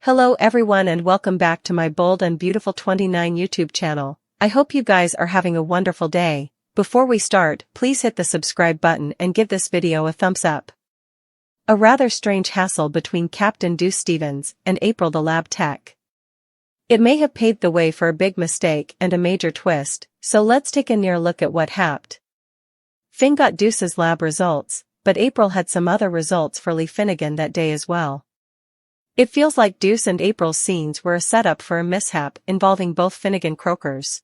Hello everyone and welcome back to my Bold and Beautiful 29 YouTube channel. I hope you guys are having a wonderful day. Before we start, please hit the subscribe button and give this video a thumbs up. A rather strange hassle between Captain Deuce Stevens and April the lab tech. It may have paved the way for a big mistake and a major twist, so let's take a near look at what happened. Finn got Deuce's lab results, but April had some other results for Lee Finnegan that day as well. It feels like Deuce and April's scenes were a setup for a mishap involving both Finnegan croakers.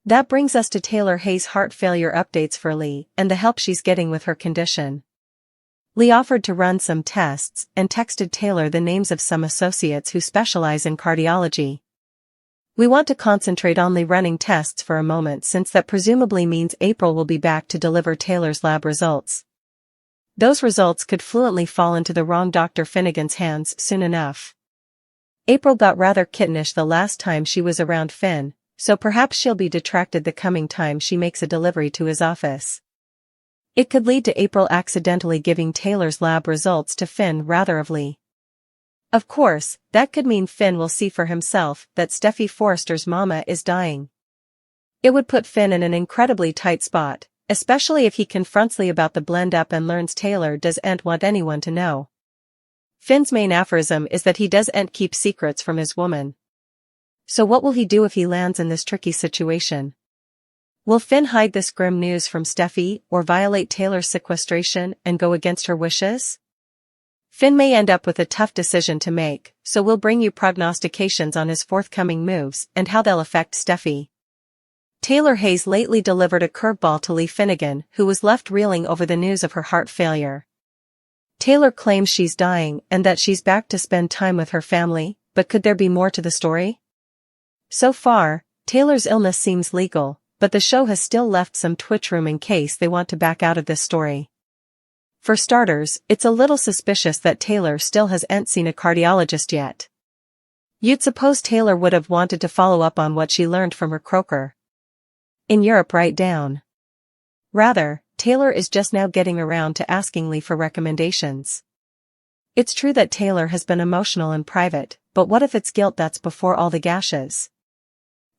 That brings us to Taylor Hayes' heart failure updates for Lee and the help she's getting with her condition. Lee offered to run some tests and texted Taylor the names of some associates who specialize in cardiology. We want to concentrate on Lee running tests for a moment since that presumably means April will be back to deliver Taylor's lab results. Those results could fluently fall into the wrong Dr. Finnegan's hands soon enough. April got rather kittenish the last time she was around Finn, so perhaps she'll be detracted the coming time she makes a delivery to his office. It could lead to April accidentally giving Taylor's lab results to Finn rather of Lee. Of course, that could mean Finn will see for himself that Steffy Forrester's mama is dying. It would put Finn in an incredibly tight spot, especially if he confronts Lee about the blend-up and learns Taylor doesn't want anyone to know. Finn's main aphorism is that he doesn't keep secrets from his woman. So what will he do if he lands in this tricky situation? Will Finn hide this grim news from Steffy or violate Taylor's sequestration and go against her wishes? Finn may end up with a tough decision to make, so we'll bring you prognostications on his forthcoming moves and how they'll affect Steffy. Taylor Hayes lately delivered a curveball to Lee Finnegan, who was left reeling over the news of her heart failure. Taylor claims she's dying and that she's back to spend time with her family, but could there be more to the story? So far, Taylor's illness seems legal, but the show has still left some twitch room in case they want to back out of this story. For starters, it's a little suspicious that Taylor still hasn't seen a cardiologist yet. You'd suppose Taylor would have wanted to follow up on what she learned from her croaker in Europe right down. Rather, Taylor is just now getting around to asking Lee for recommendations. It's true that Taylor has been emotional in private, but what if it's guilt that's before all the gashes?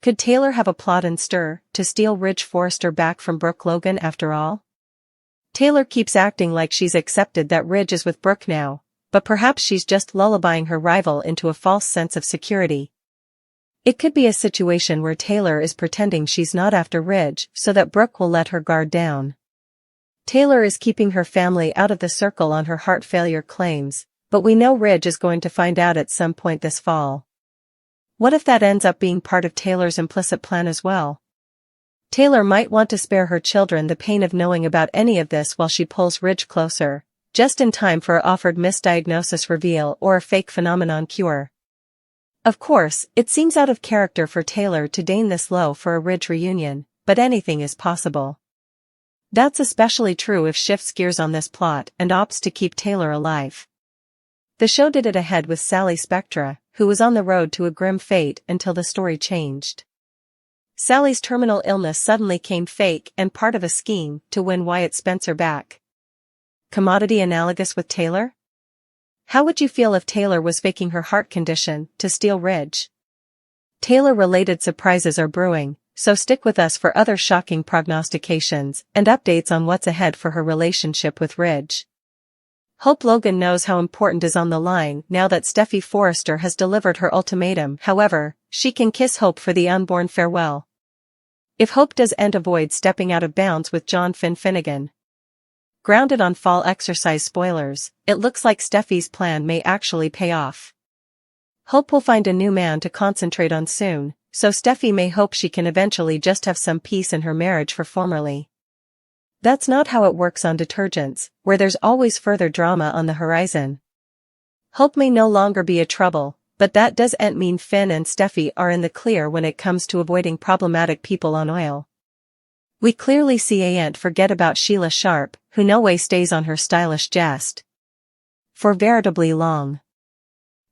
Could Taylor have a plot in stir to steal Ridge Forrester back from Brooke Logan after all? Taylor keeps acting like she's accepted that Ridge is with Brooke now, but perhaps she's just lullabying her rival into a false sense of security. It could be a situation where Taylor is pretending she's not after Ridge so that Brooke will let her guard down. Taylor is keeping her family out of the circle on her heart failure claims, but we know Ridge is going to find out at some point this fall. What if that ends up being part of Taylor's implicit plan as well? Taylor might want to spare her children the pain of knowing about any of this while she pulls Ridge closer, just in time for an offered misdiagnosis reveal or a fake phenomenon cure. Of course, it seems out of character for Taylor to deign this low for a Ridge reunion, but anything is possible. That's especially true if shifts gears on this plot and opts to keep Taylor alive. The show did it ahead with Sally Spectra, who was on the road to a grim fate until the story changed. Sally's terminal illness suddenly came fake and part of a scheme to win Wyatt Spencer back. Commodity analogous with Taylor? How would you feel if Taylor was faking her heart condition to steal Ridge? Taylor-related surprises are brewing, so stick with us for other shocking prognostications and updates on what's ahead for her relationship with Ridge. Hope Logan knows how important is on the line now that Steffy Forrester has delivered her ultimatum. However, she can kiss Hope for the unborn farewell. If Hope doesn't avoid stepping out of bounds with John Finnegan. Grounded on fall exercise spoilers, it looks like Steffy's plan may actually pay off. Hope will find a new man to concentrate on soon, so Steffy may hope she can eventually just have some peace in her marriage for formerly. That's not how it works on detergents, where there's always further drama on the horizon. Hope may no longer be a trouble, but that doesn't mean Finn and Steffy are in the clear when it comes to avoiding problematic people on oil. We clearly see Aunt forget about Sheila Sharp, who no way stays on her stylish jest for veritably long.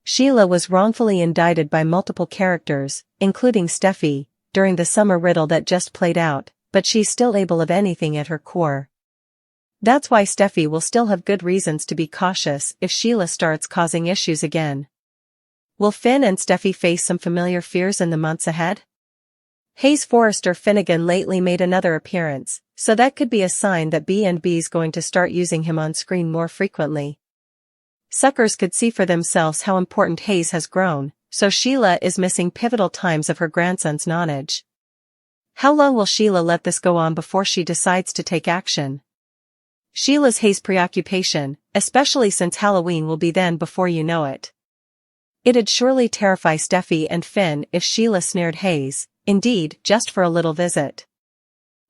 Sheila was wrongfully indicted by multiple characters, including Steffy, during the summer riddle that just played out, but she's still able of anything at her core. That's why Steffy will still have good reasons to be cautious if Sheila starts causing issues again. Will Finn and Steffy face some familiar fears in the months ahead? Hayes Forrester Finnegan lately made another appearance, so that could be a sign that B&B's going to start using him on screen more frequently. Suckers could see for themselves how important Hayes has grown, so Sheila is missing pivotal times of her grandson's nonage. How long will Sheila let this go on before she decides to take action? Sheila's Hayes preoccupation, especially since Halloween will be then before you know it. It'd surely terrify Steffy and Finn if Sheila snared Hayes, indeed, just for a little visit.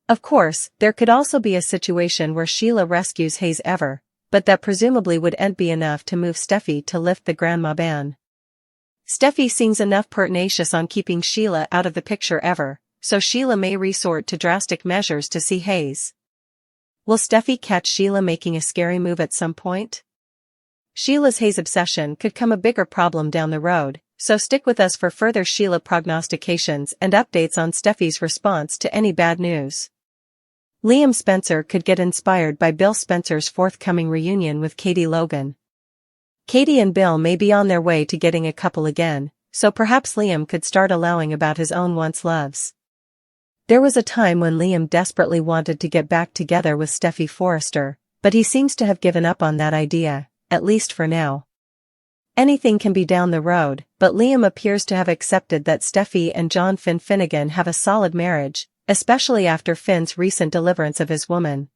Of course, there could also be a situation where Sheila rescues Hayes ever, but that presumably wouldn't be enough to move Steffy to lift the grandma ban. Steffy seems enough pertinacious on keeping Sheila out of the picture ever, so Sheila may resort to drastic measures to see Hayes. Will Steffy catch Sheila making a scary move at some point? Sheila's Hayes obsession could become a bigger problem down the road, so stick with us for further Sheila prognostications and updates on Steffy's response to any bad news. Liam Spencer could get inspired by Bill Spencer's forthcoming reunion with Katie Logan. Katie and Bill may be on their way to getting a couple again, so perhaps Liam could start allowing about his own once loves. There was a time when Liam desperately wanted to get back together with Steffy Forrester, but he seems to have given up on that idea, at least for now. Anything can be down the road, but Liam appears to have accepted that Steffy and John Finn Finnegan have a solid marriage, especially after Finn's recent deliverance of his woman.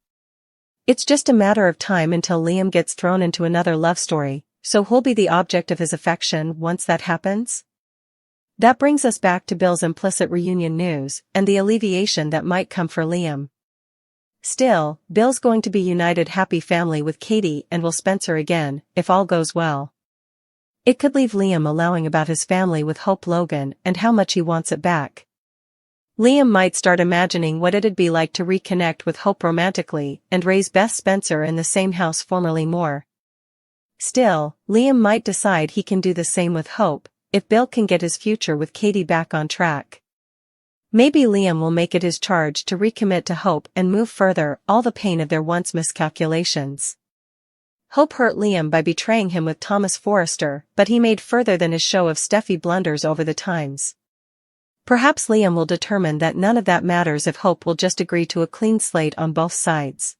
It's just a matter of time until Liam gets thrown into another love story, so who'll be the object of his affection once that happens? That brings us back to Bill's implicit reunion news, and the alleviation that might come for Liam. Still, Bill's going to be united happy family with Katie and Will Spencer again, if all goes well. It could leave Liam allowing about his family with Hope Logan and how much he wants it back. Liam might start imagining what it'd be like to reconnect with Hope romantically and raise Beth Spencer in the same house formerly more. Still, Liam might decide he can do the same with Hope, if Bill can get his future with Katie back on track. Maybe Liam will make it his charge to recommit to Hope and move further all the pain of their once miscalculations. Hope hurt Liam by betraying him with Thomas Forrester, but he made further than his show of Steffy blunders over the times. Perhaps Liam will determine that none of that matters if Hope will just agree to a clean slate on both sides.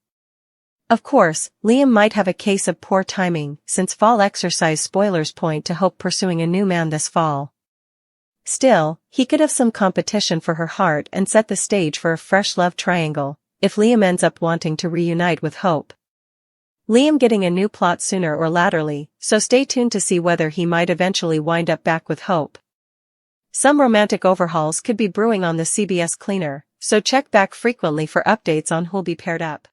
Of course, Liam might have a case of poor timing, since fall exercise spoilers point to Hope pursuing a new man this fall. Still, he could have some competition for her heart and set the stage for a fresh love triangle, if Liam ends up wanting to reunite with Hope. Liam getting a new plot sooner or laterly, so stay tuned to see whether he might eventually wind up back with Hope. Some romantic overhauls could be brewing on the CBS cleaner, so check back frequently for updates on who'll be paired up.